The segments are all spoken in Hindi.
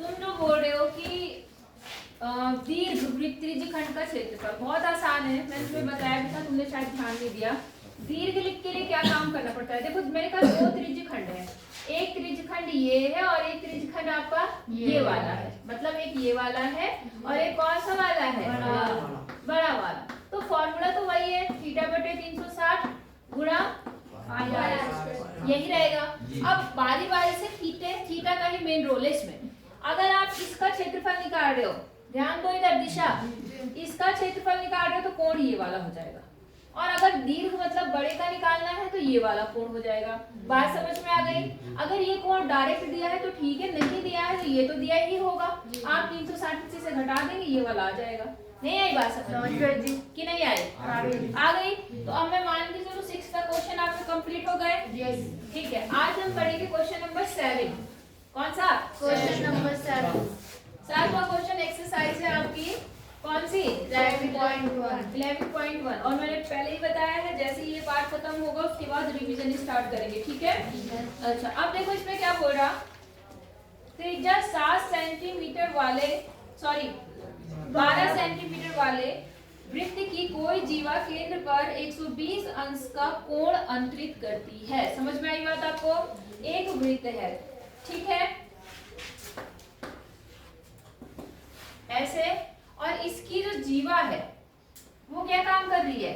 तुम जो बोल रहे हो कि दीर्घ वृत्त त्रिज्यखंड का क्षेत्रफल बहुत आसान है, मैंने तुम्हें बताया भी था, तुमने शायद ध्यान नहीं दिया। दीर्घ लिख के लिए क्या काम करना पड़ता है? देखो मेरे पास दो त्रिज्यखंड है, एक त्रिज्यखंड ये है और एक त्रिज्यखंड आपका ये वाला है, मतलब एक ये वाला है और एक कौन सा वाला है? बड़ा वाला। तो फॉर्मूला तो वही है, थीटा बटे 360 गुणा यही रहेगा। अब बारी बारी से थीटा का ही मेन रोल है इसमें। अगर आप इसका क्षेत्रफल निकाल रहे हो, ध्यान दो इधर दिशा, इसका क्षेत्रफल निकाल रहे हो तो कोण ये वाला हो जाएगा, और अगर दीर्घ मतलब बड़े का निकालना है तो ये वाला कोण हो जाएगा। बात समझ में आ गई? अगर ये कोण डायरेक्ट दिया है तो ठीक है, नहीं दिया है तो ये तो दिया ही होगा, आप 360 से घटा देंगे, ये वाला आ जाएगा। नहीं आई बात समझ में कि नहीं आई? आ गई। तो अब मैं मान के चलो 6 का क्वेश्चन आपके कंप्लीट हो गए। यस ठीक है। आज हम पढ़ेंगे क्वेश्चन नंबर 7। कौन सा? Question number 7। 7वां क्वेश्चन एक्सरसाइज है आपकी कौन सी? 11.1। और मैंने पहले ही बताया है, जैसे ही ये पार्ट खत्म होगा उसके बाद रिवीजन स्टार्ट करेंगे, ठीक है? अच्छा, अब देखो इसमें क्या बोल रहा, त्रिज्या 7 सेंटीमीटर वाले 12 सेंटीमीटर वाले वृत्त की कोई जीवा केंद्र पर 120 अंश का कोण अंतरित करती है। समझ में आई बात आपको? एक वृत्त है, ठीक है, ऐसे, और इसकी जो जीवा है वो क्या काम कर रही है?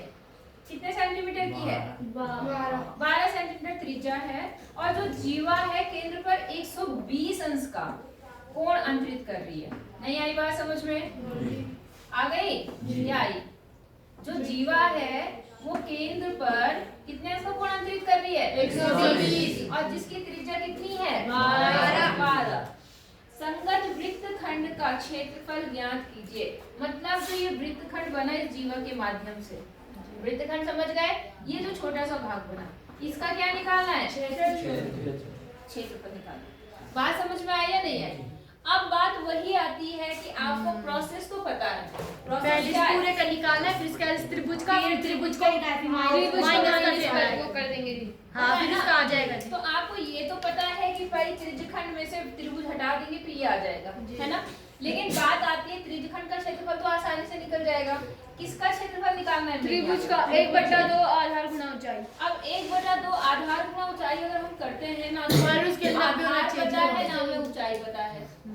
कितने सेंटीमीटर की है? 12 सेंटीमीटर त्रिज्या है, और जो जीवा है केंद्र पर 120 अंश का कोण अंतरित कर रही है। नहीं आई बात समझ में? आ गई? क्या आई? जो जीवा है वो केंद्र पर कितने अंश का कोण अंतरित कर रही है? 120, और जिसकी त्रिज्या कितनी है? 12। संगत वृत्तखंड का क्षेत्रफल ज्ञात कीजिए। मतलब जो ये वृत्तखंड बना इस जीवा के माध्यम से, वृत्तखंड समझ गए? ये जो छोटा सा भाग बना, इसका क्या निकालना है? क्षेत्रफल निकालना। बात समझ में आई या नहीं आई? अब बात वही आती है कि आपको प्रोसेस तो पता है, प्रोसेस पूरे का निकालना है, फिर इसका त्रिभुज का त्रिभुज को वो कर देंगे। हाँ, फिर इसका आ जाएगा। तो आपको ये तो पता है कि भाई त्रिज्यखंड में से त्रिभुज हटा देंगे तो ये आ जाएगा, है ना? लेकिन बात आती है त्रिज्यखंड का क्षेत्रफल तो आसानी से निकल जाएगा, किसका क्षेत्रफल निकालना है? त्रिभुज का 1/2 आधार गुणा ऊंचाई। अब 1/2 आधार गुणा ऊंचाई अगर हम करते हैं ना, तो उसके आधार पता है ना, हमें ऊंचाई पता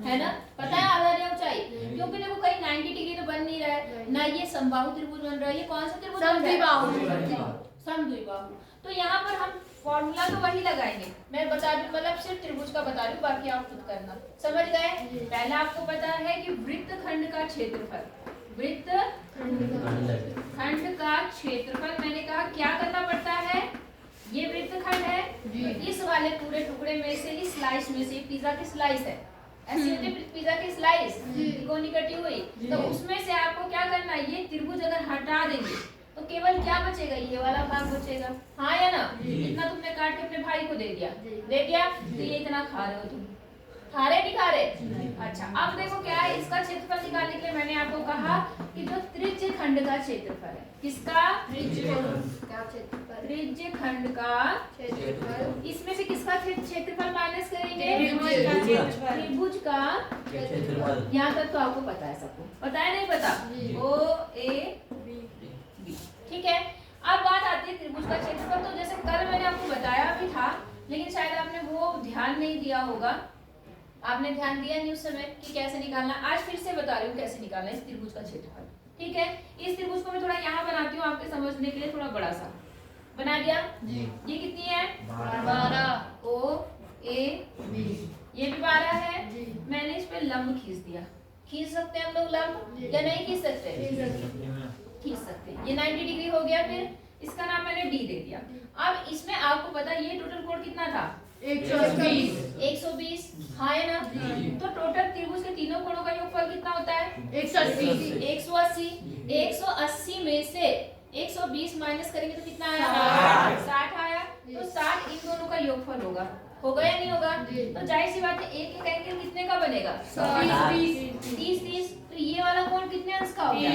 है ना? पता है आधार या ऊंचाई? क्योंकि देखो कहीं 90 डिग्री तो बन नहीं रहा है ना, ये समबाहु त्रिभुज बन रहा है। ये कौन सा त्रिभुज? समद्विबाहु। तो यहाँ पर हम फॉर्मूला तो वही लगाएंगे, मैं बता दूं, मतलब सिर्फ त्रिभुज का बता दूं, बाकी आप खुद करना। समझ गए? पहला आपको पता है कि वृत्तखंड का क्षेत्रफल, वृत्तखंड का क्षेत्रफल, मैंने कहा क्या करना पड़ता है? ये वृत्तखंड है, इस वाले पूरे टुकड़े में से, इस स्लाइस में से, पिज्जा की स्लाइस है, ऐसी होती है पिज्जा की स्लाइस, तिकोनी कटी हुई, तो उसमें से आपको क्या करना है? ये त्रिभुज अगर हटा देंगे तो केवल क्या बचेगा? ये वाला भाग बचेगा, हाँ या ना? इतना तुमने काट के अपने भाई को दे दिया, तो ये इतना खा रहे हो तुम, खा रहे नहीं खा रहे? अच्छा, अब देखो क्या है, इसका क्षेत्रफल निकालने के लिए मैंने आपको कहा कि जो त्रिज्यखंड का क्षेत्रफल है, किसका? त्रिज्यखंड का क्षेत्रफल, इसमें से किसका क्षेत्रफल माइनस करेंगे? त्रिभुज का क्षेत्रफल। यहाँ तक तो आपको पता है, सबको पता है, नहीं पता? OAB, ठीक है। अब बात आती है त्रिभुज का क्षेत्रफल। तो जैसे कल मैंने आपको बताया भी था, लेकिन शायद आपने वो ध्यान नहीं दिया होगा, आपने ध्यान दिया नहीं उस समय कि कैसे निकालना। आज फिर से बता रही हूँ कैसे निकालना है इस त्रिभुज का क्षेत्रफल, ठीक है? इस त्रिभुज को मैं थोड़ा यहाँ बनाती हूँ आपके समझने के लिए, थोड़ा बड़ा सा बना दिया जी। ये कितनी है? 12। OAB, ये भी 12 है जी। मैंने इस पे लंब खींच दिया। खींच सकते हैं हम लोग लंब या नहीं खींच सकते? खींच सकते हैं। ये 90 डिग्री हो गया, फिर इसका नाम मैंने D दे दिया। अब इसमें आपको पता है ये टोटल कोण कितना था? 120, हाँ है ना? तो टोटल त्रिभुज के तीनों कोणों का योगफल कितना होता है? 180। 180 में से 120 माइनस करेंगे तो कितना आया? 60 आया। तो 60 इन दोनों का योगफल होगा या नहीं होगा? तो जाहिर सी बात है एक एंगल कितने का बनेगा? 30। तो ये वाला कोण कितने अंश का हो गया?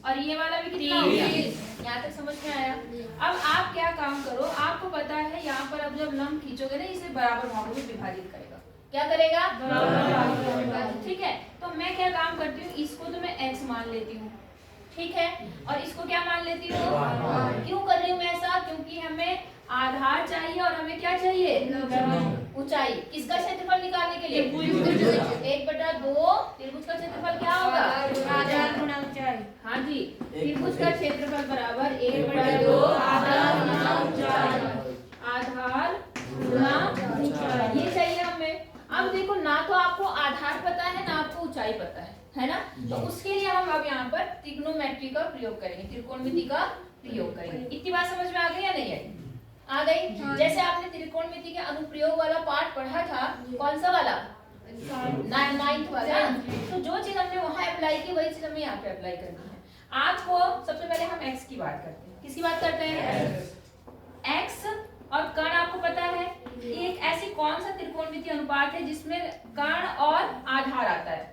और ये वाला भी कितना हो गया? यहाँ तक समझ में आया? अब आप क्या काम करो, आपको पता है यहाँ पर अब जब लंब खींचोगे ना, इसे बराबर भागों में विभाजित करेगा। क्या करेगा? बराबर भागों में मैं क्या काम करती हूँ, इसको तो मैं x मान लेती हूँ, ठीक है, और इसको क्या मान लेती हूँ, क्यों कर रही हूँ मैं ऐसा, क्योंकि हमें आधार चाहिए और हमें क्या चाहिए, ऊंचाई। किसका क्षेत्रफल निकालने के लिए, 1/2 त्रिभुज का क्षेत्रफल क्या होगा, आधार गुणा ऊंचाई। हाँ जी, त्रिभुज का क्षेत्रफल बराबर 1/2 आधार गुणा ऊंचाई, आधार गुणा ऊंचाई, ये चाहिए हमें। अब देखो, ना तो आपको आधार पता है ना आपको ऊंचाई पता है ना, तो उसके लिए हम अब यहाँ पर त्रिग्नोमेट्री का प्रयोग करेंगे, त्रिकोणमिति का प्रयोग करेंगे। इतनी बात समझ में आ गई या नहीं आई, आ गई। जैसे आपने त्रिकोणमिति के अनुप्रयोग वाला पार्ट पढ़ा था, कौन सा वाला, 9th वाला, तो जो चीज हमने वहां अप्लाई की वही चीज हमें यहाँ पे अप्लाई करनी है। आज को सबसे पहले हम x की बात करते हैं। किसकी बात करते हैं, x और कर्ण। आपको पता है एक ऐसी कौन सा त्रिकोणमिति अनुपात है जिसमें कर्ण और आधार आता है,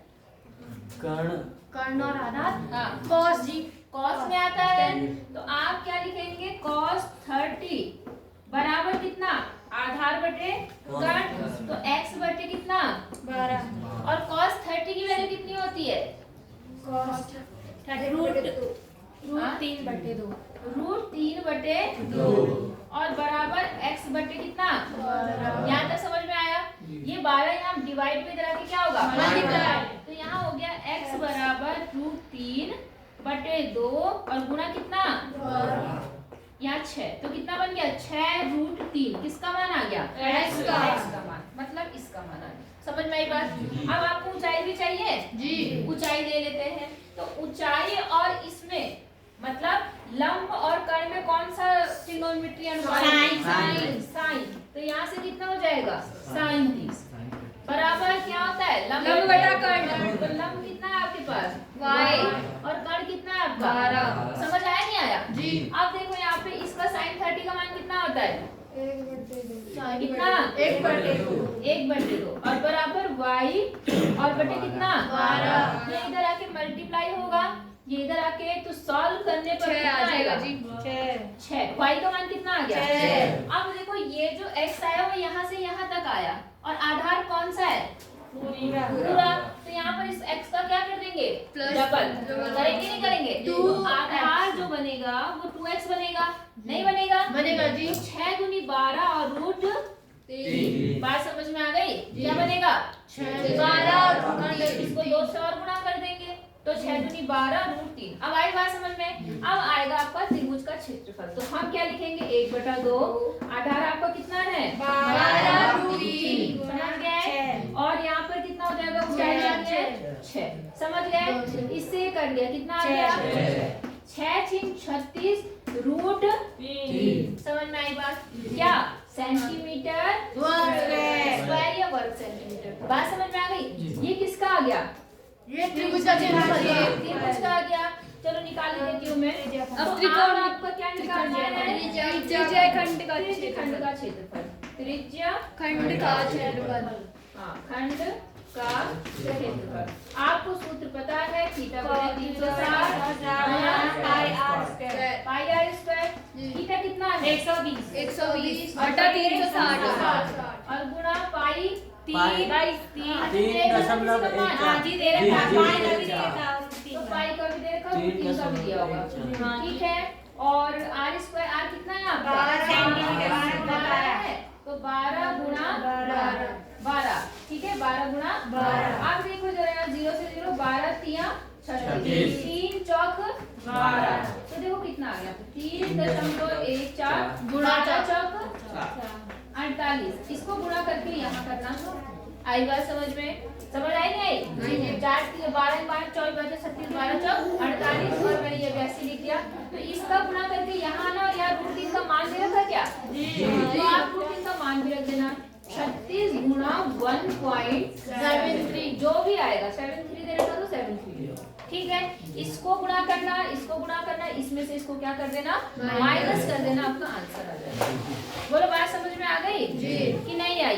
कर्ण और आधार, हाँ, cos जी, cos में आता है, तो आप क्या लिखेंगे, cos 30 बराबर कितना, आधार बटे कर्ण, तो x बटे कितना 12, और cos 30 की वैल्यू कितनी होती है, cos रूट 3/2, रूट 3/2 और बराबर x बटे कितना, यहाँ तक समझ में आया। ये 12 यहाँ डिवाइड में इधर आके क्या होगा, मल्टीप्लाई, तो यहाँ हो गया x बराबर रूट 3/2 और गुणा कितना, यहाँ 6, तो कितना बन गया, 6 रूट 3, किसका मान आ गया, x का मान, मतलब इसका मान आ गया। समझ में आई बात। अब आपको ऊंचाई भी चाहिए जी, ऊंचाई ले लेते हैं। तो ऊंचाई और इसमें मतलब लंब और कर्ण में कौन सा त्रिकोणमितीय अनुपात, साइन, तो यहाँ से कितना हो जाएगा, साइन 30 बराबर क्या होता है, लंब बटा कर्ण, तो लंब कितना है आपके पास, y, और कर्ण कितना है आपका 12। समझ आया नहीं आया जी। अब देखो यहाँ पे इसका साइन 30 का मान कितना होता है, 1/2, 1/2 और बराबर y और बटे कितना 12, ये इधर आके मल्टीप्लाई होगा, ये इधर आके तो सॉल्व करने पर कितना आएगा जी, 6, y का मान कितना आ गया 6। अब देखो ये जो x आया वो यहाँ से यहाँ तक आया और आधार कौन सा है, पूरा, तो यहाँ पर इस x का क्या कर देंगे, डबल करेंगे, नहीं करेंगे, तो आधार जो बनेगा वो 2x बनेगा, नहीं बनेगा, बनेगा जी, 6 दूनी 12 और रूट 3, बात समझ में आ गई, क्या बनेगा 12, इसको 2 से और गुणा कर देंगे तो 6 दूनी 12 रूट 3। अब आई बात समझ में। अब आएगा आपका त्रिभुज का क्षेत्रफल, तो हम क्या लिखेंगे, 1/2, आधार आपका कितना है 12 रूट 3 बना गया है, और यहाँ पर कितना हो जाएगा, ऊंचाई जानी है 6, समझ गए, इससे कर लिया, कितना आ गया 6 × 36 रूट 3। समझ में आई बात, क्या सेंटीमीटर स्क्वायर या वर्ग सेंटीमीटर, बात समझ में आ गई। ये किसका आ गया, ये त्रिभुज का क्षेत्रफल, त्रिभुज का आ गया। चलो निकाल लेती हूँ मैं। अब त्रिकोण आपका क्या निकालना है, त्रिज्या खंड का क्षेत्रफल, त्रिज्या खंड का क्षेत्रफल, हाँ, खंड का क्षेत्रफल। आपको सूत्र पता है, थीटा बटे 360 पाई आर स्क्वायर, थीटा कितना है 120 बटा 360 और गुणा पाई 3.3 तो पाई का भी दे रखा, 3 का भी दिया होगा, ठीक है। और आर स्क्वायर, आर कितना है आपका 12 है, तो 12 गुणा 12, ठीक है, 12 गुणा 12। आप देखो जरा यहाँ 0 से 0, 12 3 36, 3 चौक 12, तो देखो कितना आ गया 3.14 गुणा 4 चौक 48, इसको गुणा करके यहाँ करना, आई बात समझ में, समझ आई नहीं आई, 4 3 12 5 24 25 36 12 चौक 48 और मैंने ये वैसे लिख दिया, तो इसका गुणा करके यहाँ ना, और यहाँ रूट 3 का मान दे रखा क्या, तो आप रूट 3 का मान भी रख देना, 36 गुणा 1.73 जो भी आएगा, 73 दे रखा तो 73, ठीक है। इसको गुणा करना, इसको गुणा करना, इसमें से इसको क्या कर देना, माइनस कर देना, आपका आंसर आ जाएगा। बोलो बात समझ में आ गई जी कि नहीं आई।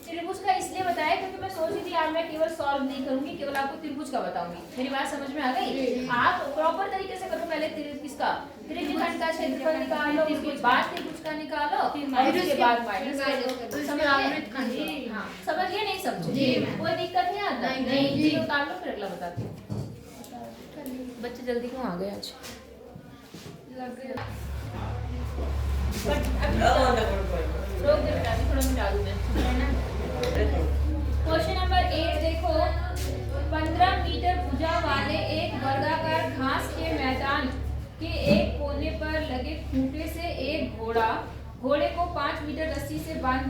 त्रिभुज का इसलिए बताया क्योंकि मैं सोच रही थी आज मैं केवल सॉल्व नहीं करूंगी, केवल आपको त्रिभुज का बताऊंगी। मेरी बात समझ में आ गई। आप प्रॉपर तरीके से करो, पहले किसका त्रिभुज खंड का क्षेत्रफल निकालो, उसके बाद त्रिभुज उसका निकालो फिर और उसके बाद माइनस माइनस कर दो। समझिए? हाँ, समझिए नहीं समझे? जी, मैम। कोई दिक्कत नहीं आता? नहीं, जी। चलो उतार लो फिर अगला बताती हूँ। बच्चे जल्दी क्यों आ गए आज? रोक दे बेटा, थोड़ा मिटा दूँ मैं। क्वेश्चन नंबर 8 देखो, 15 मीटर भुजा वाले एक वर्गाकार घास के मैदान के एक कोने पर लगे खूंटे से एक घोड़े को 5 मीटर रस्सी से बांध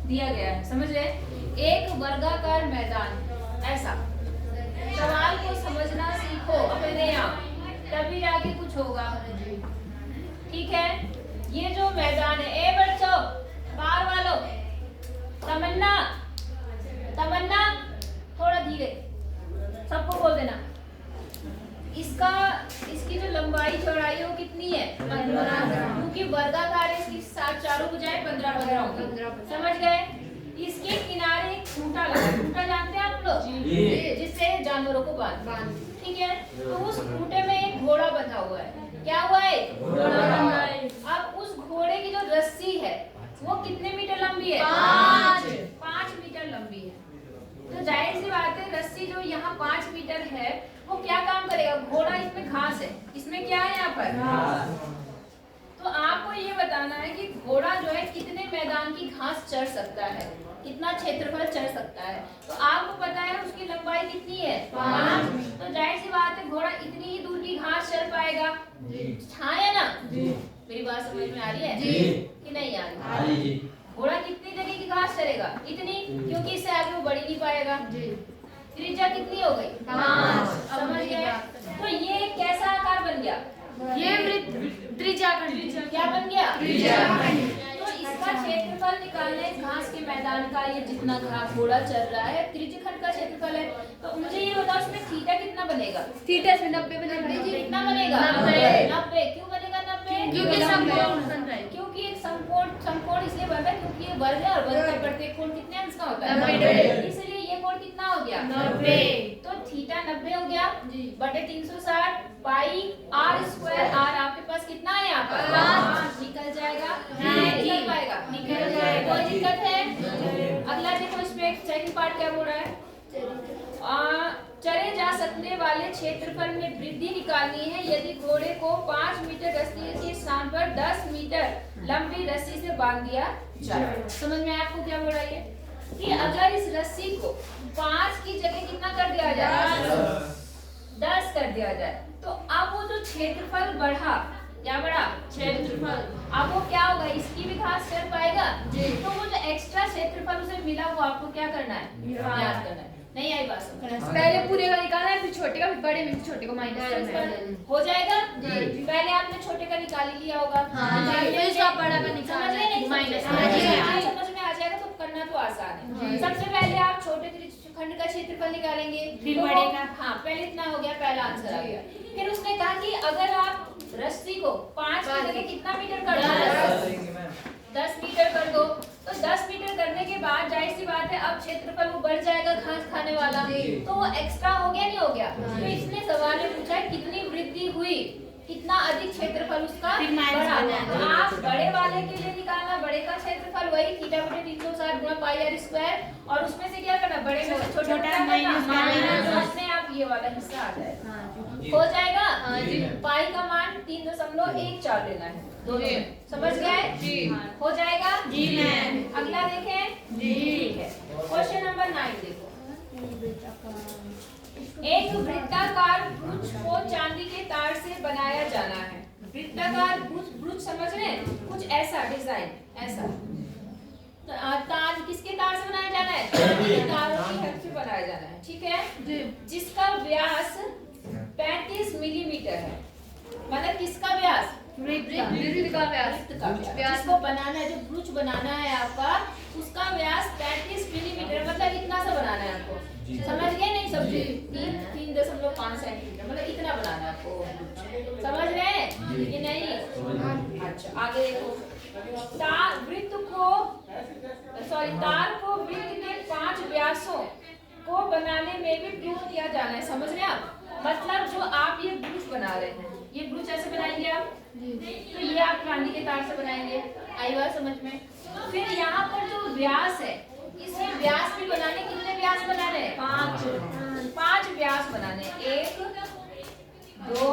दिया गया है। समझ रहे? एक वर्गाकार मैदान ऐसा। सवाल को समझना सीखो अपने आप, तभी आगे कुछ होगा। ठीक है, ये जो मैदान है, ए बच्चों बाहर वालों, तमन्ना तमन्ना थोड़ा धीरे, सबको बोल देना। इसकी जो लंबाई चौड़ाई है वो कितनी है? 15, क्योंकि वर्गाकार है, इसकी चारों भुजाएं 15 होगी। समझ गए? इसके किनारे एक खूंटा लगा, खूंटा जानते हैं आप लोग, जिससे जानवरों को बांध। ठीक है, तो उस खूंटे में एक घोड़ा बंधा हुआ है। क्या हुआ है? घोड़ा बंधा है। अब उस घोड़े की जो रस्सी है वो कितने मीटर लंबी है? 5 मीटर लंबी है। तो जाहिर सी बात है, रस्सी जो यहाँ 5 मीटर है वो क्या काम करेगा? घोड़ा, इसमें घास है, इसमें क्या है यहाँ पर? तो आपको ये बताना है कि घोड़ा जो है कितने मैदान की घास चढ़ सकता है, कितना क्षेत्रफल चढ़ सकता है। तो आपको पता है उसकी लंबाई कितनी है? 5। तो जाहिर सी बात है घोड़ा इतनी ही दूर की घास चढ़ पाएगा। हाँ या ना? मेरी बात समझ में आ रही है कि नहीं आ रही? घोड़ा कितनी जगह की घास चढ़ेगा? इतनी, क्योंकि इससे आगे वो बढ़ ही नहीं पाएगा। त्रिज्या कितनी हो गई? 5। समझ गए? तो ये कैसा आकार बन गया? ये त्रिज्याखंड क्या बन गया? त्रिज्याखंड। तो इसका क्षेत्रफल निकालना है घास के मैदान का, ये जितना घोड़ा चल रहा है त्रिज्यखंड का क्षेत्रफल है। तो मुझे ये बताओ इसमें थीटा कितना बनेगा? थीटा इसमें 90 बनेगा। कितना बनेगा? 90। क्यों बनेगा 90? क्योंकि समकोण बन रहा है। क्योंकि एक समकोण इसलिए बन रहा है क्योंकि ये वर्ग है और वर्ग का प्रत्येक कोण कितने अंश का होता है? 90। इसलिए ये कोण कितना हो गया? 90। तो थीटा 90 हो गया बटे 360 पाई आर स्क्वायर। आर आपके पास कितना है यहाँ पर? 5। निकल जाएगा? निकल पाएगा? निकल जाएगा। कोई दिक्कत है? अगला देखो, इस पे सेकंड पार्ट क्या बोल रहा है? चले जा सकने वाले क्षेत्रफल में वृद्धि निकालनी है यदि घोड़े को 5 मीटर रस्सी के स्थान पर 10 मीटर लंबी रस्सी से बांध दिया जाए। समझ में आपको क्या बोल रहा है? कि अगर इस रस्सी को 5 की जगह कितना कर दिया जाए? 10 कर दिया जाए, तो अब वो जो क्षेत्रफल बढ़ा, क्या बढ़ा? क्षेत्रफल। अब वो क्या होगा? इसकी भी घास चढ़ पाएगा। तो वो जो एक्स्ट्रा क्षेत्रफल उसे मिला वो आपको क्या करना है? याद करना है। नहीं आई बात समझ? पहले पूरे का निकालना है, फिर छोटे का, फिर बड़े में से छोटे को माइनस करना है। हो जाएगा? पहले आपने छोटे का निकाल ही लिया होगा। फिर इसका बड़ा का निकालना है, समझ माइनस समझ में आ जाएगा तो करना तो आसान है। सबसे पहले आप छोटे त्रिज्यखंड का क्षेत्रफल निकालेंगे, फिर बड़े का। हाँ, पहले इतना हो गया, पहला आंसर आ गया। फिर उसने कहा कि अगर आप रस्सी को 5 की जगह कितना मीटर कर दो? 10 मीटर कर दो। तो 10 मीटर करने के बाद जाहिर सी बात है अब क्षेत्रफल वो बढ़ जाएगा घास खाने वाला, तो वो एक्स्ट्रा हो गया नहीं हो गया? तो इसने सवाल में पूछा है कितनी वृद्धि हुई, कितना अधिक क्षेत्रफल उसका बढ़ा। तो आप बड़े वाले के लिए निकालना बड़े का क्षेत्रफल वही थीटा बटे 360 गुणा पाई आर स्क्वायर, और उसमें से क्या करना? बड़े में से छोटा माइनस, अपने आप ये वाला हिस्सा आ जाएगा। हो जाएगा? पाई का मान 3.14 लेना है दोनों में। समझ गए? हो जाएगा? अगला देखें। ठीक है, क्वेश्चन नंबर 9 देखो। एक वृत्ताकार ब्रुच को चांदी के तार से बनाया जाना है। वृत्ताकार ब्रुच समझ रहे हैं? कुछ ऐसा डिजाइन, ऐसा तार किसके तार से बनाया जाना है? चांदी के तारों की हेल्प से बनाया जाना है। ठीक है, जिसका व्यास 35 मिलीमीटर है। मतलब किसका व्यास? वृत्त का व्यास। जिसको बनाना है, जो ब्रुच बनाना है आपका, उसका व्यास 35 मिलीमीटर, मतलब इतना सा बनाना है आपको। समझ गए नहीं? समझे? 3.5 सेंटीमीटर, मतलब इतना बनाना है आपको। समझ रहे हैं कि नहीं? अच्छा, आगे देखो। तार को वृत्त के 5 व्यासों को बनाने में भी प्रयोग किया जाना है। समझ रहे हैं आप? मतलब जो आप ये ब्रुच बना रहे हैं, ये ब्रुच ऐसे बनाएंगे आप, तो ये आप चांदी के तार से बनाएंगे। आई बात समझ में? फिर यहाँ पर जो व्यास है, इसमें व्यास भी बनाने, कितने व्यास बनाने हैं? 5 व्यास बनाने। 1 2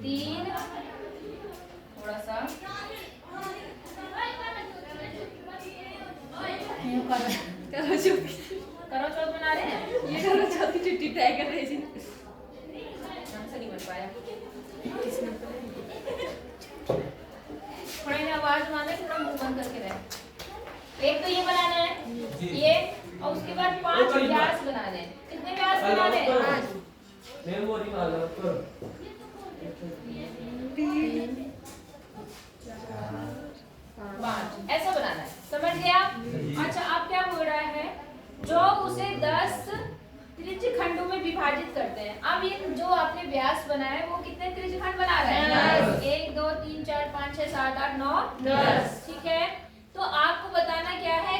3, थोड़ा सा करो चुप। करो चौथ बना रहे हैं। ये करो चौथ की छुट्टी तय कर रही थी। ढंग से नहीं बन पाया। थोड़ा इन्हें आवाज मारना, थोड़ा मुंह बंद करके रहे। एक तो ये बनाना है, ये, और उसके बाद 5 व्यास बनाने हैं। कितने व्यास बनाने हैं? 5। ऐसा बनाना है। समझ गए आप? अच्छा, आप क्या बोल रहा है? जो उसे 10 त्रिज्य खंडों में विभाजित करते हैं। अब ये जो आपने व्यास बनाया है, वो कितने त्रिज्य खंड बना रहा है? 1 2 3 4 5 6 7 8 9 10। ठीक है, तो आपको बताना क्या है?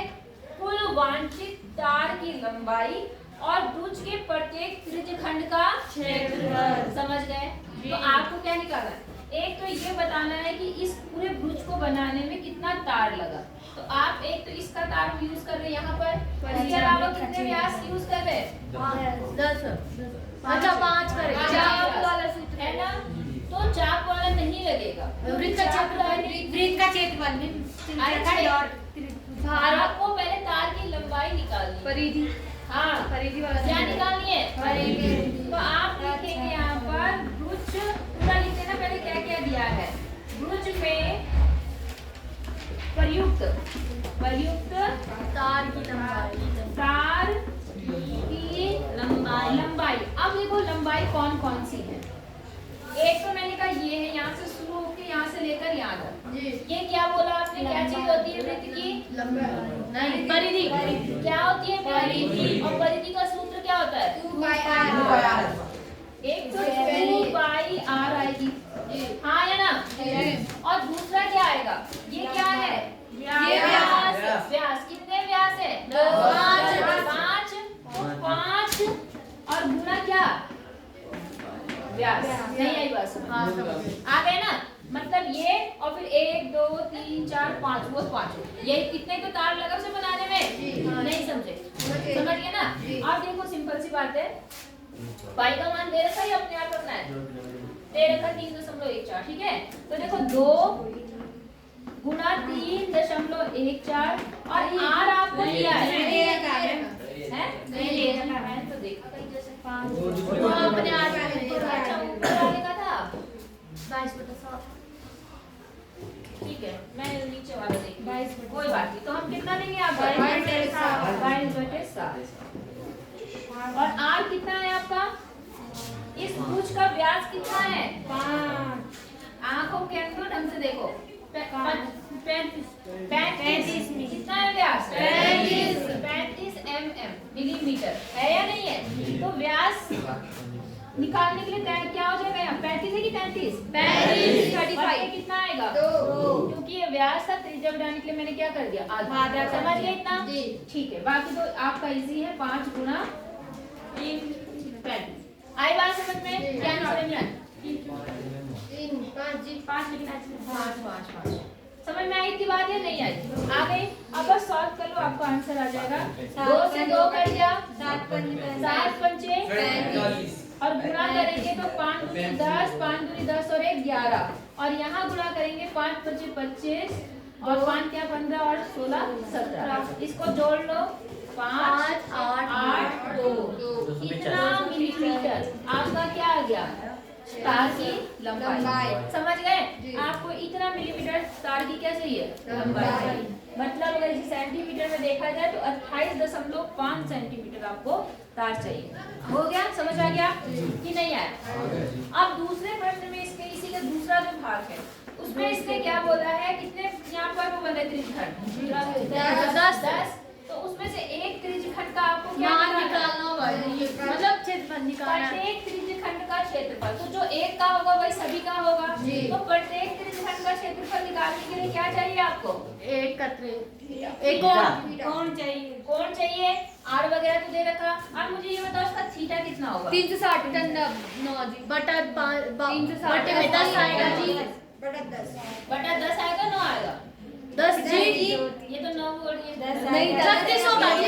कुल वांछित तार की लंबाई और ब्रुज के प्रत्येक त्रिज्य खंड का क्षेत्रफल। समझ गए? तो आपको क्या निकालना है? एक तो ये बताना है कि इस पूरे ब्रुज को बनाने में कितना तार लगा। तो आप एक तो इसका तार यूज कर रहे हैं यहाँ पर, इसके अलावा कितने व्यास यूज कर रहे हैं? 10। अच्छा 5 करेंगे। चाप वाला सूत्र है ना, तो चाप वाला नहीं लगेगा। वृत्त का क्षेत्रफल आपको पहले तार की लंबाई निकालनी है। परिधि। हाँ, परिधि वाला क्या निकालनी है? परिधि। तो आप लिखेंगे यहाँ पर ब्रुज, पूरा लिखते ना, पहले क्या क्या दिया है? ब्रुज में प्रयुक्त तार की लंबाई। अब देखो लंबाई कौन कौन सी है। एक तो मैंने कहा ये है, यहाँ से शुरू होकर यहाँ से लेकर यहाँ तक। ये क्या बोला आपने? क्या चीज होती है वृत्त की? नहीं, परिधि। क्या होती है? परिधि। और परिधि का सूत्र क्या होता है? 2/r। एक तो 2/r आएगी, हाँ या ना? और दूसरा क्या आएगा? ये क्या है? व्यास। कितने व्यास है? 5। 5 और गुना क्या? व्यास। नहीं आई बात समझ? आ गए ना? मतलब ये, और फिर 1 2 3 4 5, वो 5। ये कितने तो तार लगा उसे बनाने में? नहीं समझे? समझ गए ना? अब देखो सिंपल सी बात है, पाई का मान दे रखा है या अपने आप रखना है? दे रखा 3.14। ठीक है, तो देखो 2 गुना 3.14 और आर आपको दिया है। नहीं रखा है तो देखा कहीं जैसे 5 अपने आप अच्छा ऊपर वाले का था 22/7। ठीक है, मैं नीचे वाला देख 22 कोई बात नहीं। तो हम कितना देंगे? आप 22/7। और आर कितना है आपका? इस भुज का व्यास कितना है? 5। आंखों के अंदर ढंग से देखो। 35 में कितना है व्यास? 35 मिलीमीटर है या नहीं है? तो व्यास निकालने के लिए क्या हो जाएगा? यहाँ 35 है कि 33? 35 कितना आएगा? 2। क्योंकि ये व्यास था, त्रिज्या बढ़ाने के लिए मैंने क्या कर दिया? आधा। समझ गए इतना? ठीक है, बाकी तो आपका इजी है। 5 गुना 3 35। आई बात समझ में? क्या नहीं समझ में आया? 5 लिखना है। 5 समझ में आई इतनी बात या नहीं आई? आ गई? अब बस सॉल्व कर लो, आपको आंसर आ जाएगा। 2 से 2 कट गया, 7 पंचे और गुणा करेंगे तो 5 दूनी 10, 5 दूनी 10 और 1 11। और यहाँ गुणा करेंगे 5 पंचे 25 और 5 क्या 15 और 16 17। इसको जोड़ लो, 5 8 2। इतना मिलीमीटर आपका क्या आ गया? तार की लंबाई। समझ गए? आपको इतना मिलीमीटर तार की क्या चाहिए? लंबाई। मतलब अगर इसे सेंटीमीटर में देखा जाए तो 28.5 सेंटीमीटर आपको तार चाहिए। हो गया? समझ आ गया कि नहीं आया? अब दूसरे प्रश्न में इसके इसी का दूसरा जो भाग है उसमें इसने क्या बोला है? कितने यहाँ पर वो बने त्रिज्यखंड? 10। तो उसमें से एक त्रिज्यखंड का आपको क्या निकालना होगा, मतलब क्षेत्रफल निकालना है। प्रत्येक त्रिज्यखंड का क्षेत्रफल, तो जो एक का होगा वही सभी का होगा। तो प्रत्येक त्रिज्यखंड का क्षेत्रफल निकालने के लिए क्या चाहिए आपको? एक और कोण चाहिए। कोण चाहिए। आर वगैरह तो दे रखा। अब मुझे ये बताओ उसका थीटा कितना होगा? 360 टन 9 जी बटा 360 10 आएगा जी बटा 10 आएगा 9 आएगा? 10 जी ये तो 9 बोल रही है। नहीं 36 होगा जी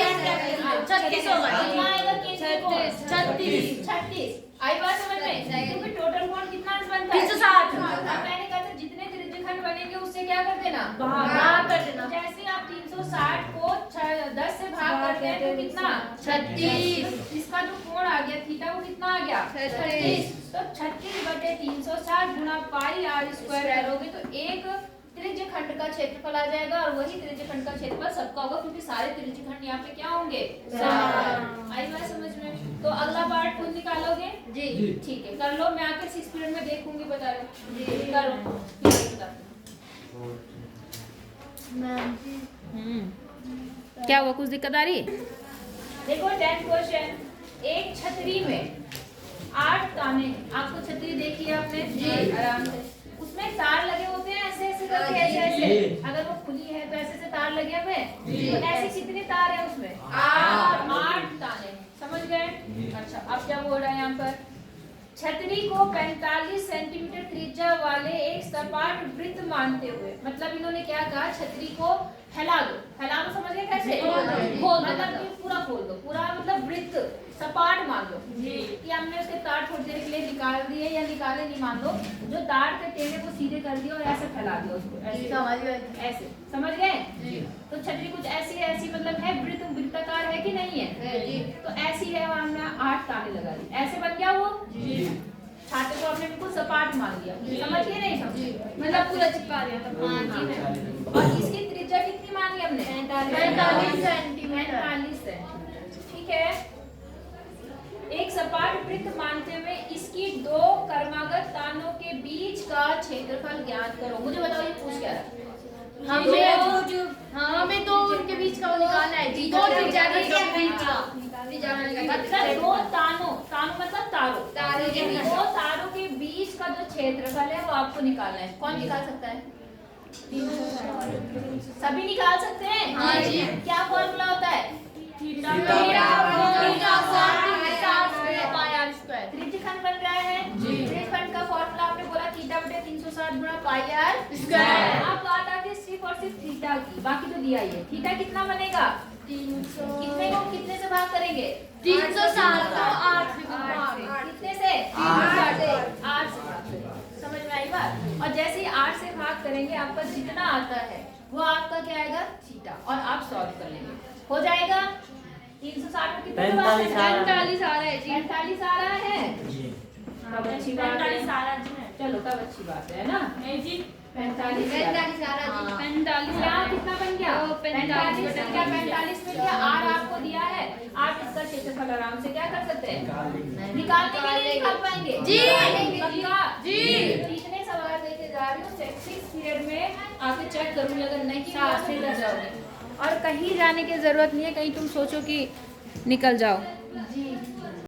36 होगा कितना आएगा केजी को? 36 36 आई बात समझ में? तो फिर टोटल कोण कितना बनता है? 360 अब मैंने कहा था जितने त्रिज्यखंड बनेंगे उससे क्या कर देना? भाग कर देना। जैसे आप 360 को 10 से भाग करते हैं तो कितना? 36 इसका जो कोण आ गया थीटा वो कितना आ गया? 36। तो 36/360 गुणा पाई r स्क्वायर करोगे तो एक त्रिज्यखंड का क्षेत्रफल आ जाएगा और वही त्रिज्यखंड का क्षेत्रफल सबका होगा क्योंकि सारे त्रिज्यखंड यहाँ पे क्या होंगे? आई बात समझ में? तो अगला पार्ट खुद निकालोगे? जी ठीक है कर लो, मैं आके 6 पीरियड में देखूंगी, बता रहे जी करो बता। क्या हुआ, कुछ दिक्कत आ रही? देखो 10 क्वेश्चन। एक छतरी में 8 ताने, आपको छतरी देखी है आपने जी आराम से, उसमें तार लगे होते हैं ऐसे ऐसे करके ऐसे ऐसे, अगर वो खुली है तो ऐसे ऐसे तार लगे हुए हैं, तो ऐसे कितने तार हैं उसमें? 8 ताने, समझ गए? अच्छा अब क्या बोल रहा है यहाँ पर? छतरी को 45 सेंटीमीटर त्रिज्या वाले एक सपाट वृत्त मानते हुए, मतलब इन्होंने क्या कहा, छतरी को फैला दो। फैलाना समझ गए कैसे? खोल, मतलब कि पूरा खोल दो, पूरा मतलब वृत्त सपाट मान लो कि हमने उसके तार थोड़ी देर के लिए निकाल दिए या निकाले नहीं मान लो, जो तार थे टेढ़े को सीधे कर दिया और ऐसे फैला दिया उसको, ऐसे ऐसे, समझ गए? तो छतरी कुछ ऐसी ऐसी मतलब है, वृत्त वृत्ताकार है कि नहीं है? तो ऐसी है और हमने 8 ताले लगा दी, ऐसे बन गया वो। छाते को आपने बिल्कुल सपाट मान लिया, समझ गए नहीं समझ? मतलब पूरा चिपका दिया था। हाँ जी। और इसकी त्रिज्या कितनी मांगी हमने? 45 सेंटीमीटर। 45 सेंटीमीटर, ठीक है। एक सपाट वृत्त मानते हुए इसकी 2 क्रमागत तानों के बीच का क्षेत्रफल ज्ञात करो। मुझे बताओ ये पूछ क्या रहा? हमें तो उनके बीच का वो निकालना है जी, 2 त्रिज्या के बीच का मतलब 2 तानों, तानों मतलब तारों के 2 तारों के बीच का जो क्षेत्रफल है वो आपको निकालना है। कौन निकाल सकता है? सभी निकाल सकते हैं? हाँ जी। क्या फॉर्मूला होता है? त्रिज्यखंड बन रहा है, त्रिज्यखंड का फॉर्मूला आपने बोला थीटा/360 गुणा पाई r स्क्वायर। अब बात आती है सिर्फ और सिर्फ थीटा की, बाकी तो दिया ही है। थीटा कितना बनेगा? 300। कितने को कितने से भाग करेंगे? 360 को 8 कितने से? 8 से भाग करेंगे। समझ में आई बात? और जैसे ही 8 से भाग करेंगे आपका जितना आता है वो आपका क्या आएगा? थीटा, और आप सॉल्व कर लेंगे, हो जाएगा। 360 को कितने से भाग करेंगे? 45 आ रहा है जी। 45 आ रहा है तब अच्छी बात है। चलो तब अच्छी बात है ना? नहीं जी 45 आ रहा है 45 यहाँ कितना बन गया? 45 45 क्या 45 में क्या r आपको दिया है? आप इसका क्षेत्रफल आराम से क्या कर सकते हैं? निकालने के लिए निकाल पाएंगे जी। पक्का जी। तो इतने सवाल लेके जा रही हूँ, 6 पीरियड में आके चेक करूंगी, अगर नहीं तो लग जाओगे। और कहीं जाने की जरूरत नहीं है, कहीं तुम सोचो कि निकल जाओ।